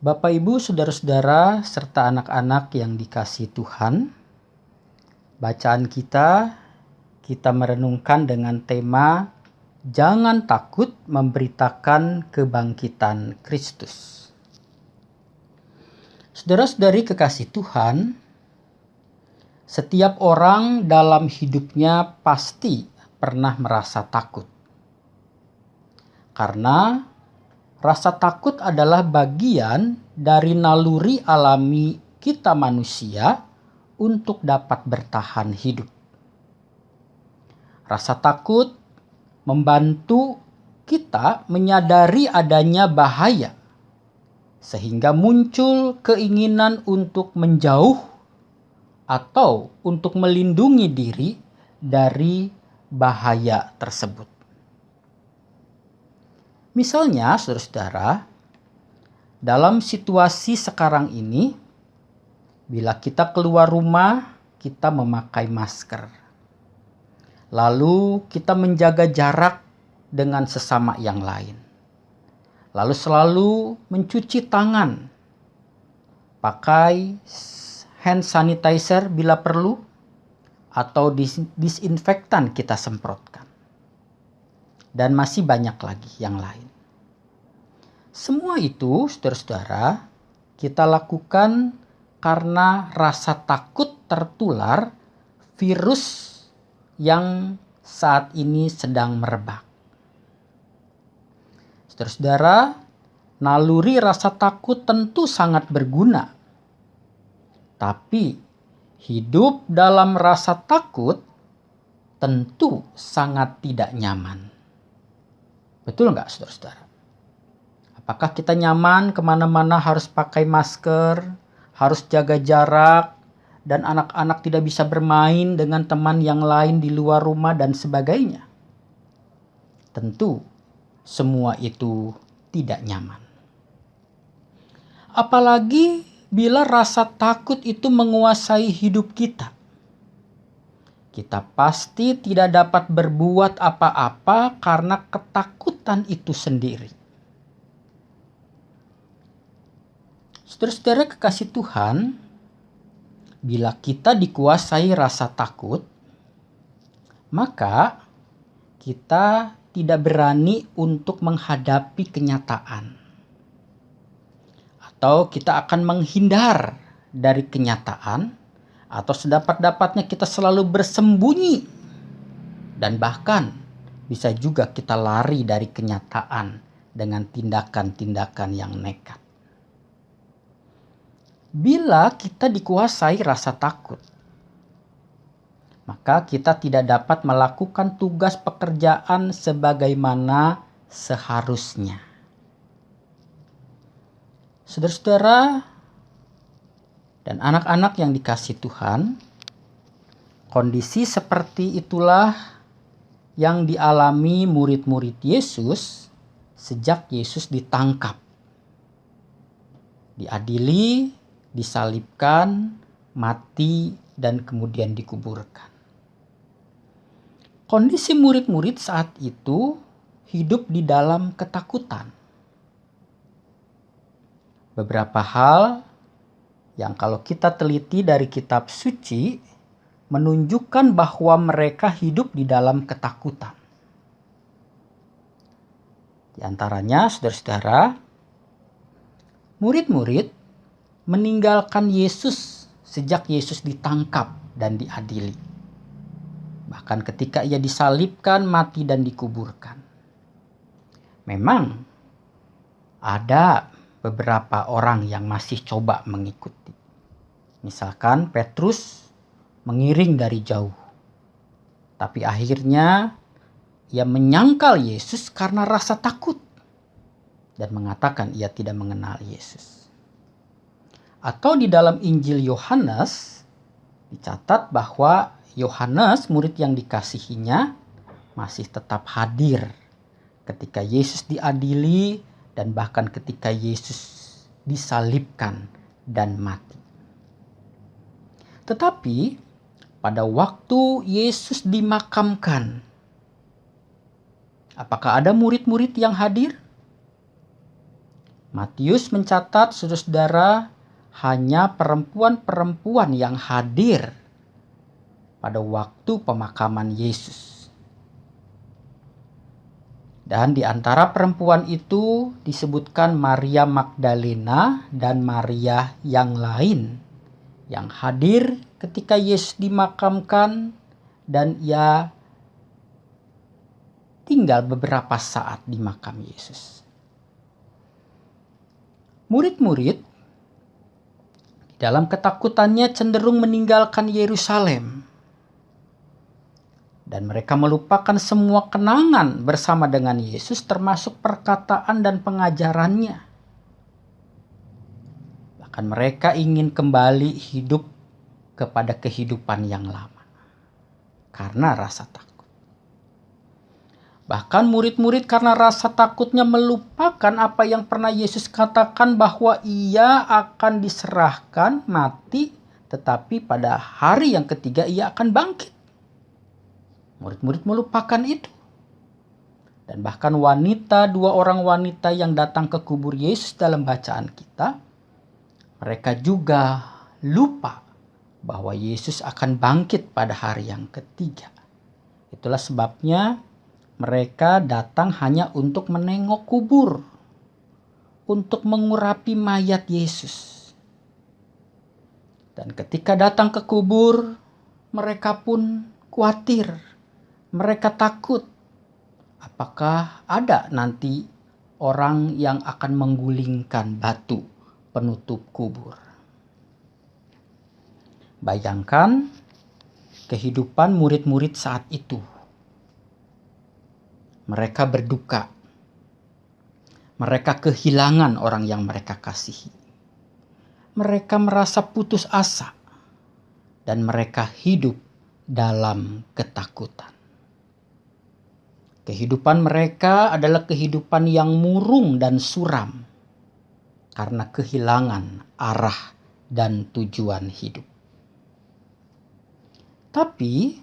Bapak, Ibu, saudara-saudara, serta anak-anak yang dikasihi Tuhan, bacaan kita merenungkan dengan tema Jangan takut memberitakan kebangkitan Kristus. Saudara-saudari kekasih Tuhan, setiap orang dalam hidupnya pasti pernah merasa takut. Karena rasa takut adalah bagian dari naluri alami kita manusia untuk dapat bertahan hidup. Rasa takut membantu kita menyadari adanya bahaya, sehingga muncul keinginan untuk menjauh atau untuk melindungi diri dari bahaya tersebut. Misalnya, saudara-saudara, dalam situasi sekarang ini, bila kita keluar rumah, kita memakai masker. Lalu kita menjaga jarak dengan sesama yang lain. Lalu selalu mencuci tangan. Pakai hand sanitizer bila perlu, atau disinfektan kita semprotkan. Dan masih banyak lagi yang lain. Semua itu, saudara-saudara, kita lakukan karena rasa takut tertular virus yang saat ini sedang merebak. Saudara-saudara, naluri rasa takut tentu sangat berguna. Tapi hidup dalam rasa takut tentu sangat tidak nyaman. Betul nggak, saudara-saudara? Apakah kita nyaman kemana-mana harus pakai masker, harus jaga jarak, dan anak-anak tidak bisa bermain dengan teman yang lain di luar rumah dan sebagainya? Tentu semua itu tidak nyaman. Apalagi bila rasa takut itu menguasai hidup kita. Kita pasti tidak dapat berbuat apa-apa karena ketakutan itu sendiri. Saudara-saudara kekasih Tuhan, bila kita dikuasai rasa takut, maka kita tidak berani untuk menghadapi kenyataan. Atau kita akan menghindar dari kenyataan, atau sedapat-dapatnya kita selalu bersembunyi. Dan bahkan bisa juga kita lari dari kenyataan dengan tindakan-tindakan yang nekat. Bila kita dikuasai rasa takut, maka kita tidak dapat melakukan tugas pekerjaan sebagaimana seharusnya. Saudara-saudara dan anak-anak yang dikasihi Tuhan, kondisi seperti itulah yang dialami murid-murid Yesus sejak Yesus ditangkap, diadili, disalibkan, mati, dan kemudian dikuburkan. Kondisi murid-murid saat itu hidup di dalam ketakutan. Beberapa hal yang kalau kita teliti dari kitab suci menunjukkan bahwa mereka hidup di dalam ketakutan. Di antaranya, saudara-saudara, murid-murid meninggalkan Yesus sejak Yesus ditangkap dan diadili. Bahkan ketika ia disalibkan, mati, dan dikuburkan. Memang ada beberapa orang yang masih coba mengikuti. Misalkan Petrus mengiring dari jauh. Tapi akhirnya ia menyangkal Yesus karena rasa takut dan mengatakan ia tidak mengenal Yesus. Atau di dalam Injil Yohanes dicatat bahwa Yohanes, murid yang dikasihinya, masih tetap hadir ketika Yesus diadili dan bahkan ketika Yesus disalibkan dan mati. Tetapi pada waktu Yesus dimakamkan, apakah ada murid-murid yang hadir? Matius mencatat, saudara-saudara, hanya perempuan-perempuan yang hadir pada waktu pemakaman Yesus. Dan di antara perempuan itu disebutkan Maria Magdalena dan Maria yang lain yang hadir ketika Yesus dimakamkan dan ia tinggal beberapa saat di makam Yesus. Murid-murid dalam ketakutannya cenderung meninggalkan Yerusalem. Dan mereka melupakan semua kenangan bersama dengan Yesus, termasuk perkataan dan pengajarannya. Bahkan mereka ingin kembali hidup kepada kehidupan yang lama karena rasa takut. Bahkan murid-murid karena rasa takutnya melupakan apa yang pernah Yesus katakan bahwa ia akan diserahkan mati, tetapi pada hari yang ketiga ia akan bangkit. Murid-murid melupakan itu. Dan bahkan dua orang wanita yang datang ke kubur Yesus dalam bacaan kita, mereka juga lupa bahwa Yesus akan bangkit pada hari yang ketiga. Itulah sebabnya mereka datang hanya untuk menengok kubur, untuk mengurapi mayat Yesus. Dan ketika datang ke kubur, mereka pun khawatir, mereka takut. Apakah ada nanti orang yang akan menggulingkan batu penutup kubur? Bayangkan kehidupan murid-murid saat itu. Mereka berduka. Mereka kehilangan orang yang mereka kasihi. Mereka merasa putus asa. Dan mereka hidup dalam ketakutan. Kehidupan mereka adalah kehidupan yang murung dan suram. Karena kehilangan arah dan tujuan hidup. Tapi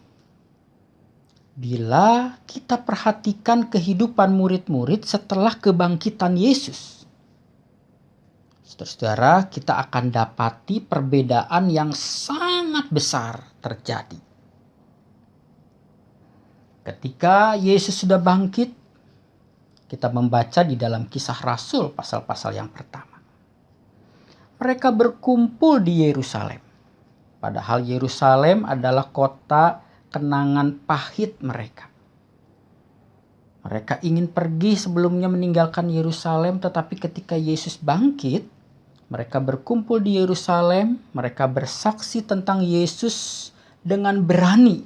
bila kita perhatikan kehidupan murid-murid setelah kebangkitan Yesus, saudara-saudara, kita akan dapati perbedaan yang sangat besar terjadi. Ketika Yesus sudah bangkit, kita membaca di dalam Kisah Rasul pasal-pasal yang pertama. Mereka berkumpul di Yerusalem. Padahal Yerusalem adalah kota kenangan pahit mereka. Mereka ingin pergi sebelumnya meninggalkan Yerusalem, tetapi ketika Yesus bangkit, mereka berkumpul di Yerusalem, mereka bersaksi tentang Yesus dengan berani.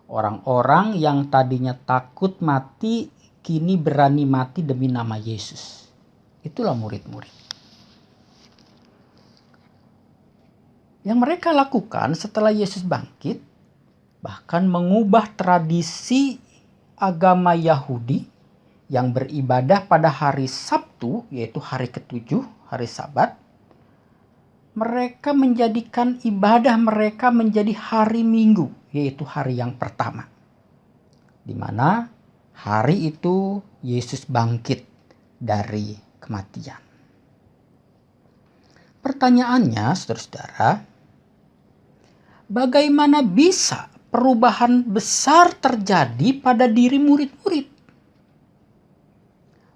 Orang-orang yang tadinya takut mati, kini berani mati demi nama Yesus. Itulah murid-murid. Yang mereka lakukan setelah Yesus bangkit, bahkan mengubah tradisi agama Yahudi yang beribadah pada hari Sabtu, yaitu hari ketujuh, hari Sabat. Mereka menjadikan ibadah mereka menjadi hari Minggu, yaitu hari yang pertama. Di mana hari itu Yesus bangkit dari kematian. Pertanyaannya, saudara-saudara, bagaimana bisa perubahan besar terjadi pada diri murid-murid?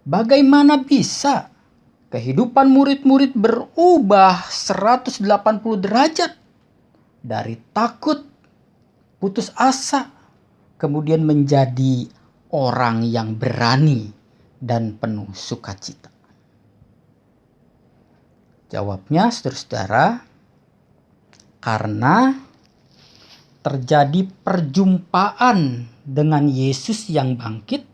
Bagaimana bisa kehidupan murid-murid berubah 180 derajat dari takut, putus asa, kemudian menjadi orang yang berani dan penuh sukacita? Jawabnya, saudara-saudara, karena terjadi perjumpaan dengan Yesus yang bangkit,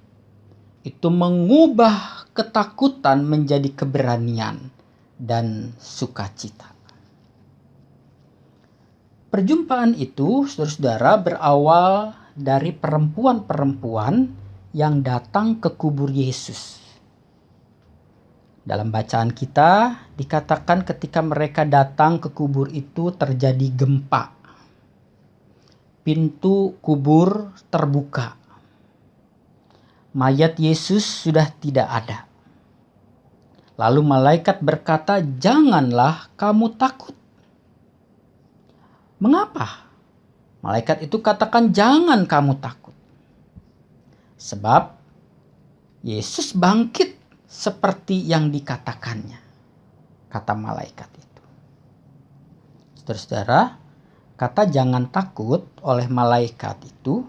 itu mengubah ketakutan menjadi keberanian dan sukacita. Perjumpaan itu, saudara-saudara, berawal dari perempuan-perempuan yang datang ke kubur Yesus. Dalam bacaan kita dikatakan ketika mereka datang ke kubur itu terjadi gempa. Pintu kubur terbuka. Mayat Yesus sudah tidak ada. Lalu malaikat berkata, "Janganlah kamu takut." Mengapa? Malaikat itu katakan, "Jangan kamu takut." Sebab Yesus bangkit seperti yang dikatakannya, kata malaikat itu. Saudara-saudara, kata "jangan takut" oleh malaikat itu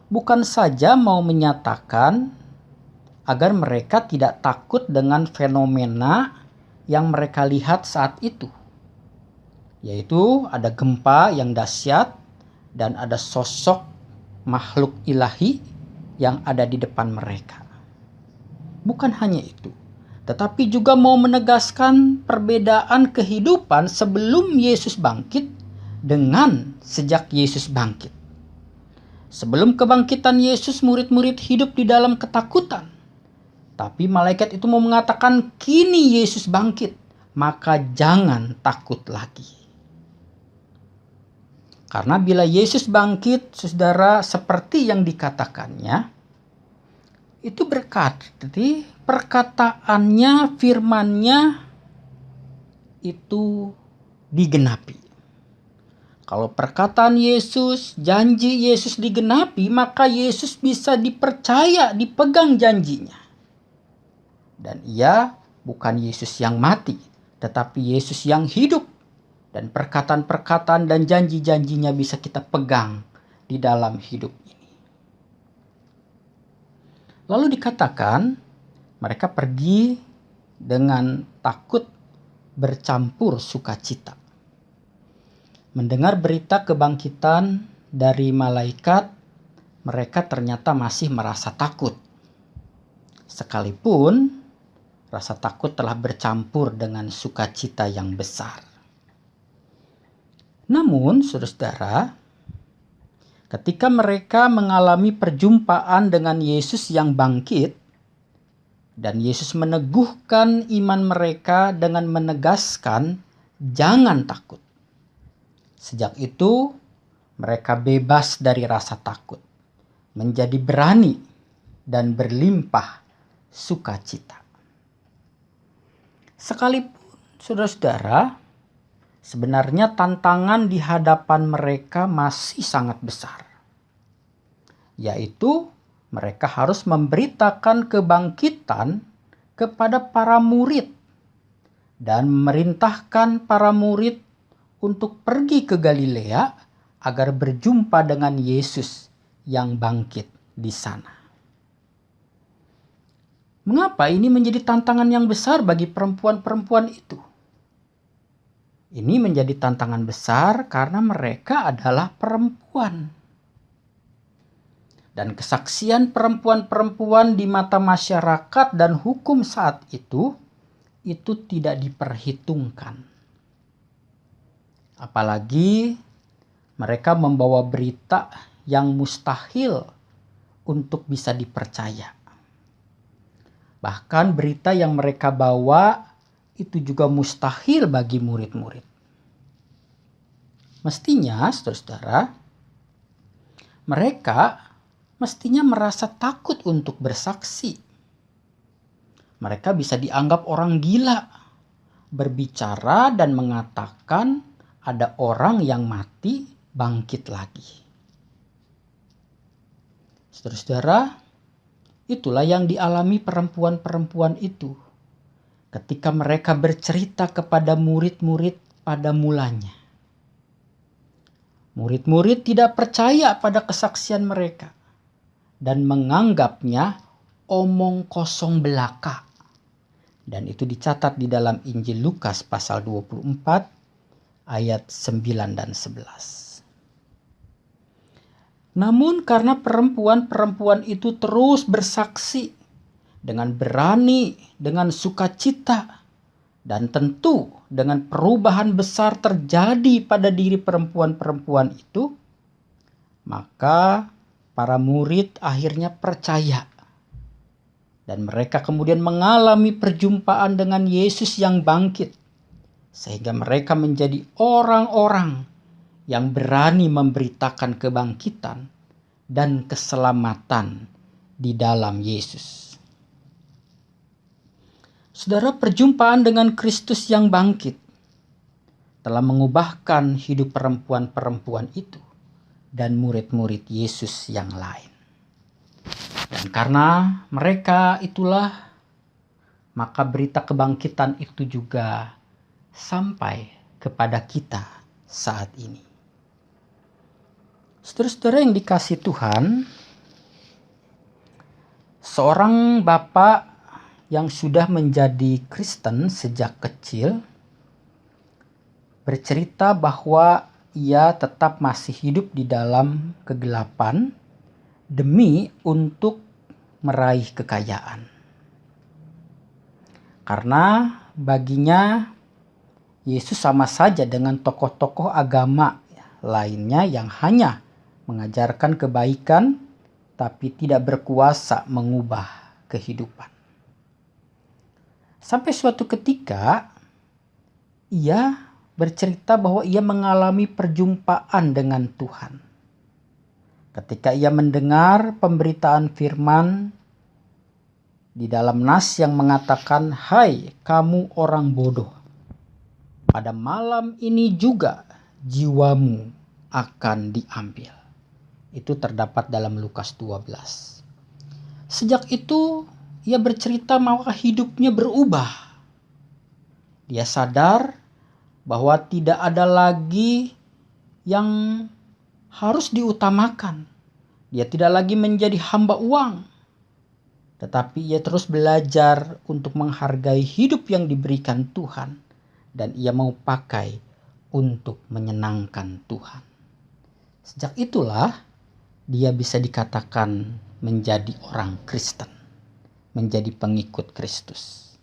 bukan saja mau menyatakan agar mereka tidak takut dengan fenomena yang mereka lihat saat itu, yaitu ada gempa yang dahsyat dan ada sosok makhluk ilahi yang ada di depan mereka. Bukan hanya itu, tetapi juga mau menegaskan perbedaan kehidupan sebelum Yesus bangkit dengan sejak Yesus bangkit. Sebelum kebangkitan Yesus, murid-murid hidup di dalam ketakutan. Tapi malaikat itu mau mengatakan, kini Yesus bangkit, maka jangan takut lagi. Karena bila Yesus bangkit, saudara, seperti yang dikatakannya, itu berarti perkataannya, firmannya itu digenapi. Kalau perkataan Yesus, janji Yesus digenapi, maka Yesus bisa dipercaya, dipegang janjinya. Dan ia bukan Yesus yang mati, tetapi Yesus yang hidup. Dan perkataan-perkataan dan janji-janjinya bisa kita pegang di dalam hidup ini. Lalu dikatakan mereka pergi dengan takut bercampur sukacita. Mendengar berita kebangkitan dari malaikat, mereka ternyata masih merasa takut. Sekalipun rasa takut telah bercampur dengan sukacita yang besar. Namun, saudara-saudara, ketika mereka mengalami perjumpaan dengan Yesus yang bangkit, dan Yesus meneguhkan iman mereka dengan menegaskan, "Jangan takut." Sejak itu, mereka bebas dari rasa takut, menjadi berani dan berlimpah sukacita. Sekalipun, saudara-saudara, sebenarnya tantangan di hadapan mereka masih sangat besar, yaitu mereka harus memberitakan kebangkitan kepada para murid dan memerintahkan para murid untuk pergi ke Galilea agar berjumpa dengan Yesus yang bangkit di sana. Mengapa ini menjadi tantangan yang besar bagi perempuan-perempuan itu? Ini menjadi tantangan besar karena mereka adalah perempuan. Dan kesaksian perempuan-perempuan di mata masyarakat dan hukum saat itu tidak diperhitungkan. Apalagi mereka membawa berita yang mustahil untuk bisa dipercaya. Bahkan berita yang mereka bawa itu juga mustahil bagi murid-murid. Mestinya, saudara-saudara, mereka mestinya merasa takut untuk bersaksi. Mereka bisa dianggap orang gila, berbicara dan mengatakan ada orang yang mati bangkit lagi. Saudara-saudara, itulah yang dialami perempuan-perempuan itu ketika mereka bercerita kepada murid-murid pada mulanya. Murid-murid tidak percaya pada kesaksian mereka dan menganggapnya omong kosong belaka. Dan itu dicatat di dalam Injil Lukas pasal 24 ayat 9 dan 11. Namun karena perempuan-perempuan itu terus bersaksi dengan berani, dengan sukacita, dan tentu dengan perubahan besar terjadi pada diri perempuan-perempuan itu, maka para murid akhirnya percaya. Dan mereka kemudian mengalami perjumpaan dengan Yesus yang bangkit, sehingga mereka menjadi orang-orang yang berani memberitakan kebangkitan dan keselamatan di dalam Yesus. Saudara, perjumpaan dengan Kristus yang bangkit telah mengubahkan hidup perempuan-perempuan itu dan murid-murid Yesus yang lain. Dan karena mereka itulah, maka berita kebangkitan itu juga sampai kepada kita saat ini. Saudara-saudara yang dikasihi Tuhan, seorang bapak yang sudah menjadi Kristen sejak kecil bercerita bahwa ia tetap masih hidup di dalam kegelapan demi untuk meraih kekayaan. Karena baginya Yesus sama saja dengan tokoh-tokoh agama lainnya yang hanya mengajarkan kebaikan tapi tidak berkuasa mengubah kehidupan. Sampai suatu ketika ia bercerita bahwa ia mengalami perjumpaan dengan Tuhan. Ketika ia mendengar pemberitaan firman di dalam nas yang mengatakan, "Hai kamu orang bodoh, pada malam ini juga jiwamu akan diambil." Itu terdapat dalam Lukas 12. Sejak itu ia bercerita bahwa hidupnya berubah. Dia sadar bahwa tidak ada lagi yang harus diutamakan. Dia tidak lagi menjadi hamba uang, tetapi ia terus belajar untuk menghargai hidup yang diberikan Tuhan, dan ia mau pakai untuk menyenangkan Tuhan. Sejak itulah dia bisa dikatakan menjadi orang Kristen, menjadi pengikut Kristus.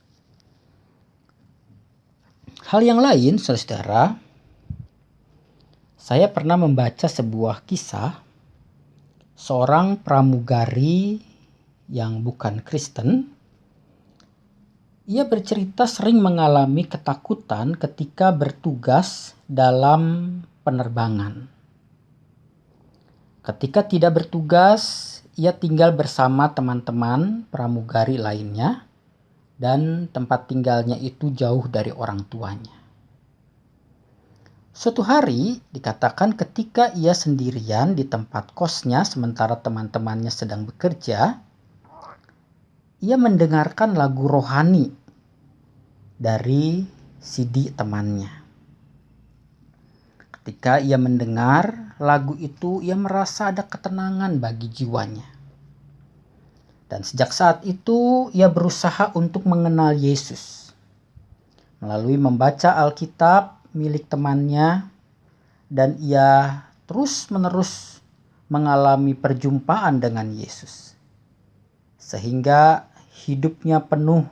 Hal yang lain, saudara, saya pernah membaca sebuah kisah seorang pramugari yang bukan Kristen. Ia bercerita sering mengalami ketakutan ketika bertugas dalam penerbangan. Ketika tidak bertugas, ia tinggal bersama teman-teman pramugari lainnya dan tempat tinggalnya itu jauh dari orang tuanya. Suatu hari dikatakan ketika ia sendirian di tempat kosnya sementara teman-temannya sedang bekerja, ia mendengarkan lagu rohani dari CD temannya. Ketika ia mendengar lagu itu, ia merasa ada ketenangan bagi jiwanya. Dan sejak saat itu ia berusaha untuk mengenal Yesus melalui membaca Alkitab milik temannya, dan ia terus-menerus mengalami perjumpaan dengan Yesus. Sehingga hidupnya penuh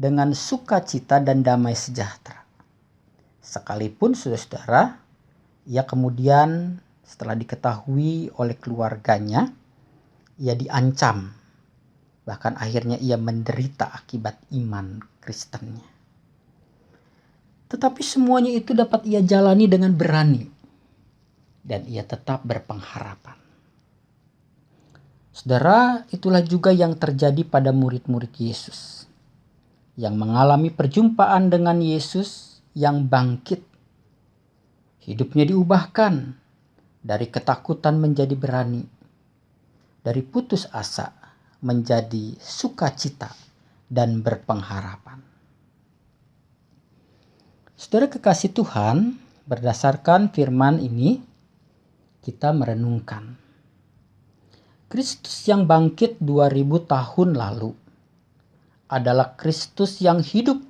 dengan sukacita dan damai sejahtera. Sekalipun saudara-saudara, ia kemudian setelah diketahui oleh keluarganya, ia diancam. Bahkan akhirnya ia menderita akibat iman Kristennya. Tetapi semuanya itu dapat ia jalani dengan berani. Dan ia tetap berpengharapan. Saudara, itulah juga yang terjadi pada murid-murid Yesus. Yang mengalami perjumpaan dengan Yesus yang bangkit. Hidupnya diubahkan dari ketakutan menjadi berani. Dari putus asa menjadi sukacita dan berpengharapan. Saudara kekasih Tuhan, berdasarkan firman ini kita merenungkan. Kristus yang bangkit 2000 tahun lalu adalah Kristus yang hidup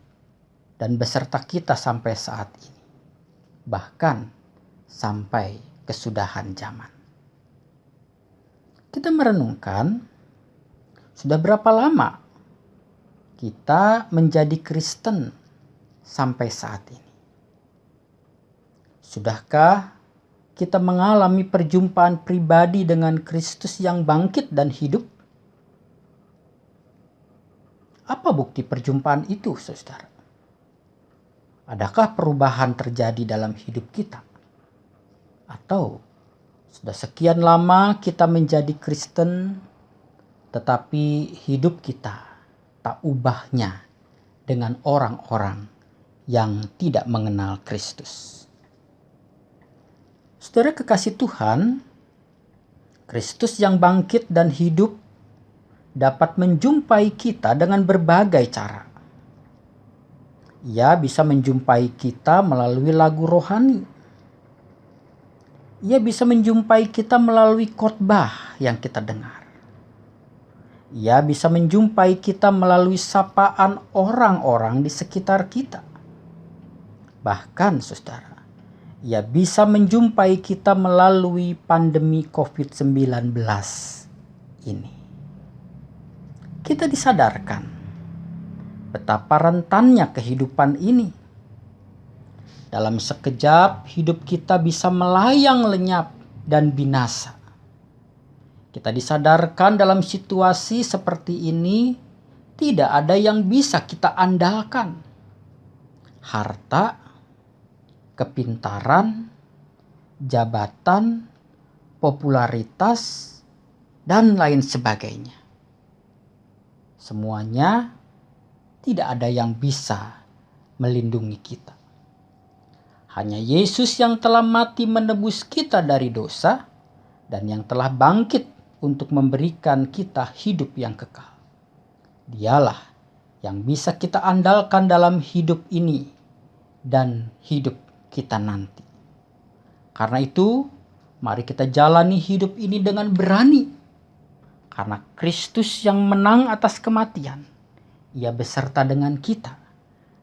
dan beserta kita sampai saat ini. Bahkan sampai kesudahan zaman. Kita merenungkan, sudah berapa lama kita menjadi Kristen sampai saat ini? Sudahkah kita mengalami perjumpaan pribadi dengan Kristus yang bangkit dan hidup? Apa bukti perjumpaan itu, saudara? Adakah perubahan terjadi dalam hidup kita? Atau sudah sekian lama kita menjadi Kristen, tetapi hidup kita tak ubahnya dengan orang-orang yang tidak mengenal Kristus. Saudara kekasih Tuhan, Kristus yang bangkit dan hidup dapat menjumpai kita dengan berbagai cara. Ia bisa menjumpai kita melalui lagu rohani. Ia bisa menjumpai kita melalui khotbah yang kita dengar. Ia bisa menjumpai kita melalui sapaan orang-orang di sekitar kita. Bahkan, saudara, ia bisa menjumpai kita melalui pandemi COVID-19 ini. Kita disadarkan betapa rentannya kehidupan ini. Dalam sekejap hidup kita bisa melayang lenyap dan binasa. Kita disadarkan dalam situasi seperti ini tidak ada yang bisa kita andalkan. Harta, kepintaran, jabatan, popularitas, dan lain sebagainya. Semuanya tidak ada yang bisa melindungi kita. Hanya Yesus yang telah mati menebus kita dari dosa dan yang telah bangkit untuk memberikan kita hidup yang kekal. Dialah yang bisa kita andalkan dalam hidup ini dan hidup kita nanti. Karena itu, mari kita jalani hidup ini dengan berani. Karena Kristus yang menang atas kematian, Ia beserta dengan kita.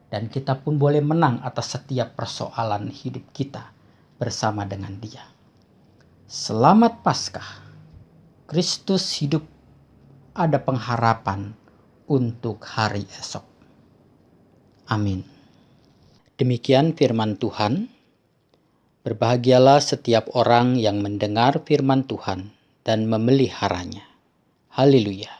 Dan kita pun boleh menang atas setiap persoalan hidup kita bersama dengan Dia. Selamat Paskah. Kristus hidup, ada pengharapan untuk hari esok. Amin. Demikian firman Tuhan. Berbahagialah setiap orang yang mendengar firman Tuhan dan memeliharanya. Haleluya.